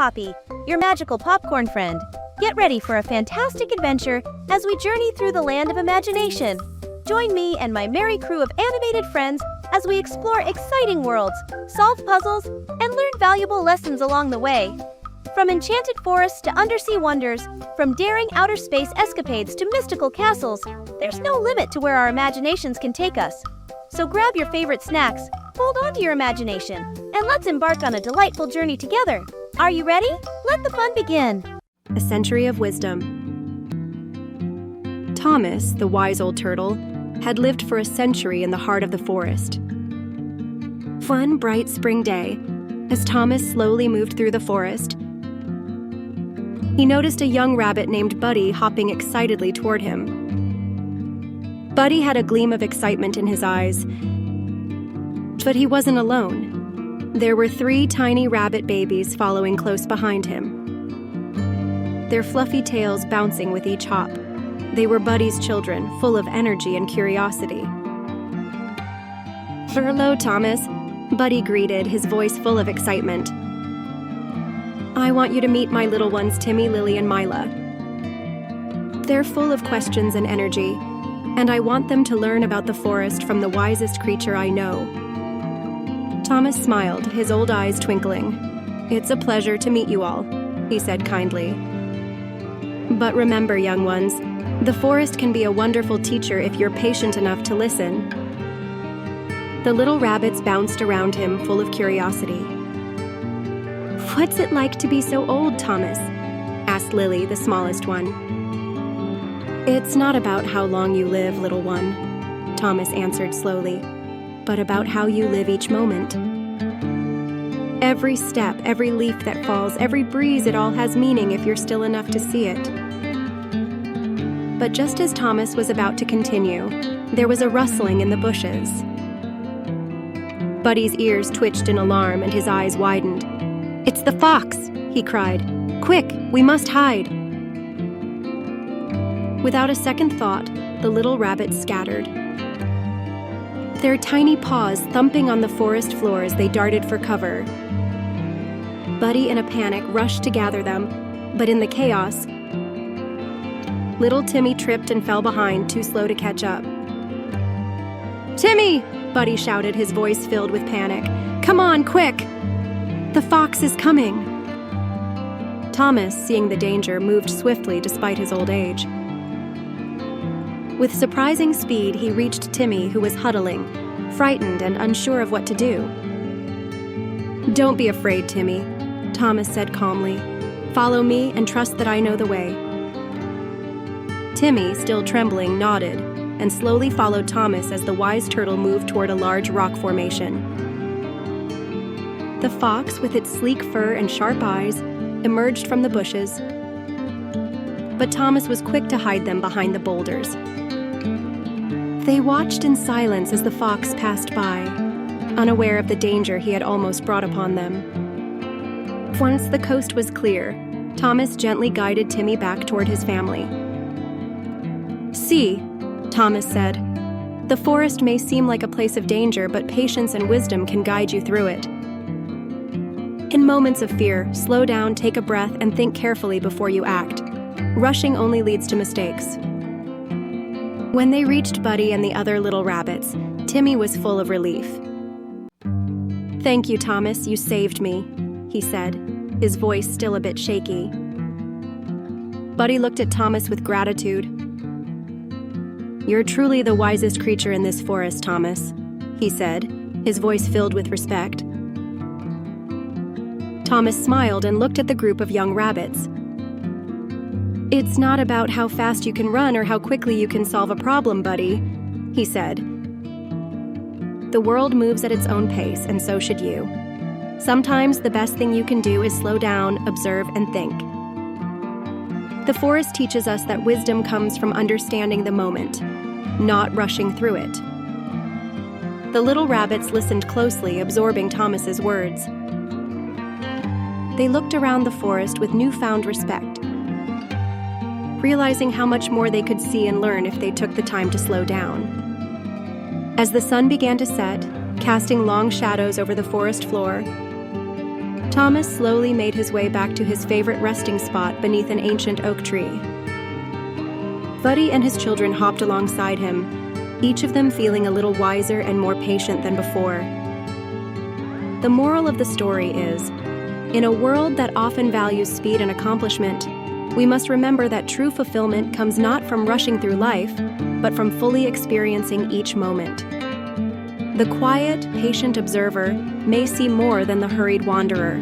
Poppy, your magical popcorn friend. Get ready for a fantastic adventure as we journey through the land of imagination. Join me and my merry crew of animated friends as we explore exciting worlds, solve puzzles, and learn valuable lessons along the way. From enchanted forests to undersea wonders, from daring outer space escapades to mystical castles, there's no limit to where our imaginations can take us. So grab your favorite snacks, hold on to your imagination, and let's embark on a delightful journey together. Are you ready? Let the fun begin. A Century of Wisdom. Thomas, the wise old turtle, had lived for a century in the heart of the forest. One bright spring day, as Thomas slowly moved through the forest, he noticed a young rabbit named Buddy hopping excitedly toward him. Buddy had a gleam of excitement in his eyes, but he wasn't alone. There were 3 tiny rabbit babies following close behind him, their fluffy tails bouncing with each hop. They were Buddy's children, full of energy and curiosity. "Hello, Thomas," Buddy greeted, his voice full of excitement. "I want you to meet my little ones, Timmy, Lily, and Mila. They're full of questions and energy, and I want them to learn about the forest from the wisest creature I know." Thomas smiled, his old eyes twinkling. "It's a pleasure to meet you all," he said kindly. "But remember, young ones, the forest can be a wonderful teacher if you're patient enough to listen." The little rabbits bounced around him, full of curiosity. "What's it like to be so old, Thomas?" asked Lily, the smallest one. "It's not about how long you live, little one," Thomas answered slowly, "but about how you live each moment. Every step, every leaf that falls, every breeze, it all has meaning if you're still enough to see it." But just as Thomas was about to continue, there was a rustling in the bushes. Buddy's ears twitched in alarm and his eyes widened. "It's the fox!" he cried. "Quick, we must hide!" Without a second thought, the little rabbits scattered. Their tiny paws thumping on the forest floor as they darted for cover. Buddy, in a panic, rushed to gather them, but in the chaos, little Timmy tripped and fell behind, too slow to catch up. "Timmy!" Buddy shouted, his voice filled with panic. "Come on, quick! The fox is coming!" Thomas, seeing the danger, moved swiftly despite his old age. With surprising speed, he reached Timmy, who was huddling, frightened and unsure of what to do. "Don't be afraid, Timmy," Thomas said calmly. "Follow me and trust that I know the way." Timmy, still trembling, nodded and slowly followed Thomas as the wise turtle moved toward a large rock formation. The fox, with its sleek fur and sharp eyes, emerged from the bushes, but Thomas was quick to hide them behind the boulders. They watched in silence as the fox passed by, unaware of the danger he had almost brought upon them. Once the coast was clear, Thomas gently guided Timmy back toward his family. "See," Thomas said, "the forest may seem like a place of danger, but patience and wisdom can guide you through it. In moments of fear, slow down, take a breath, and think carefully before you act. Rushing only leads to mistakes." When they reached Buddy and the other little rabbits, Timmy was full of relief. "Thank you, Thomas, you saved me," he said, his voice still a bit shaky. Buddy looked at Thomas with gratitude. "You're truly the wisest creature in this forest, Thomas," he said, his voice filled with respect. Thomas smiled and looked at the group of young rabbits. "It's not about how fast you can run or how quickly you can solve a problem, Buddy," he said. "The world moves at its own pace, and so should you. Sometimes the best thing you can do is slow down, observe, and think. The forest teaches us that wisdom comes from understanding the moment, not rushing through it." The little rabbits listened closely, absorbing Thomas's words. They looked around the forest with newfound respect, realizing how much more they could see and learn if they took the time to slow down. As the sun began to set, casting long shadows over the forest floor, Thomas slowly made his way back to his favorite resting spot beneath an ancient oak tree. Buddy and his children hopped alongside him, each of them feeling a little wiser and more patient than before. The moral of the story is, in a world that often values speed and accomplishment, we must remember that true fulfillment comes not from rushing through life, but from fully experiencing each moment. The quiet, patient observer may see more than the hurried wanderer,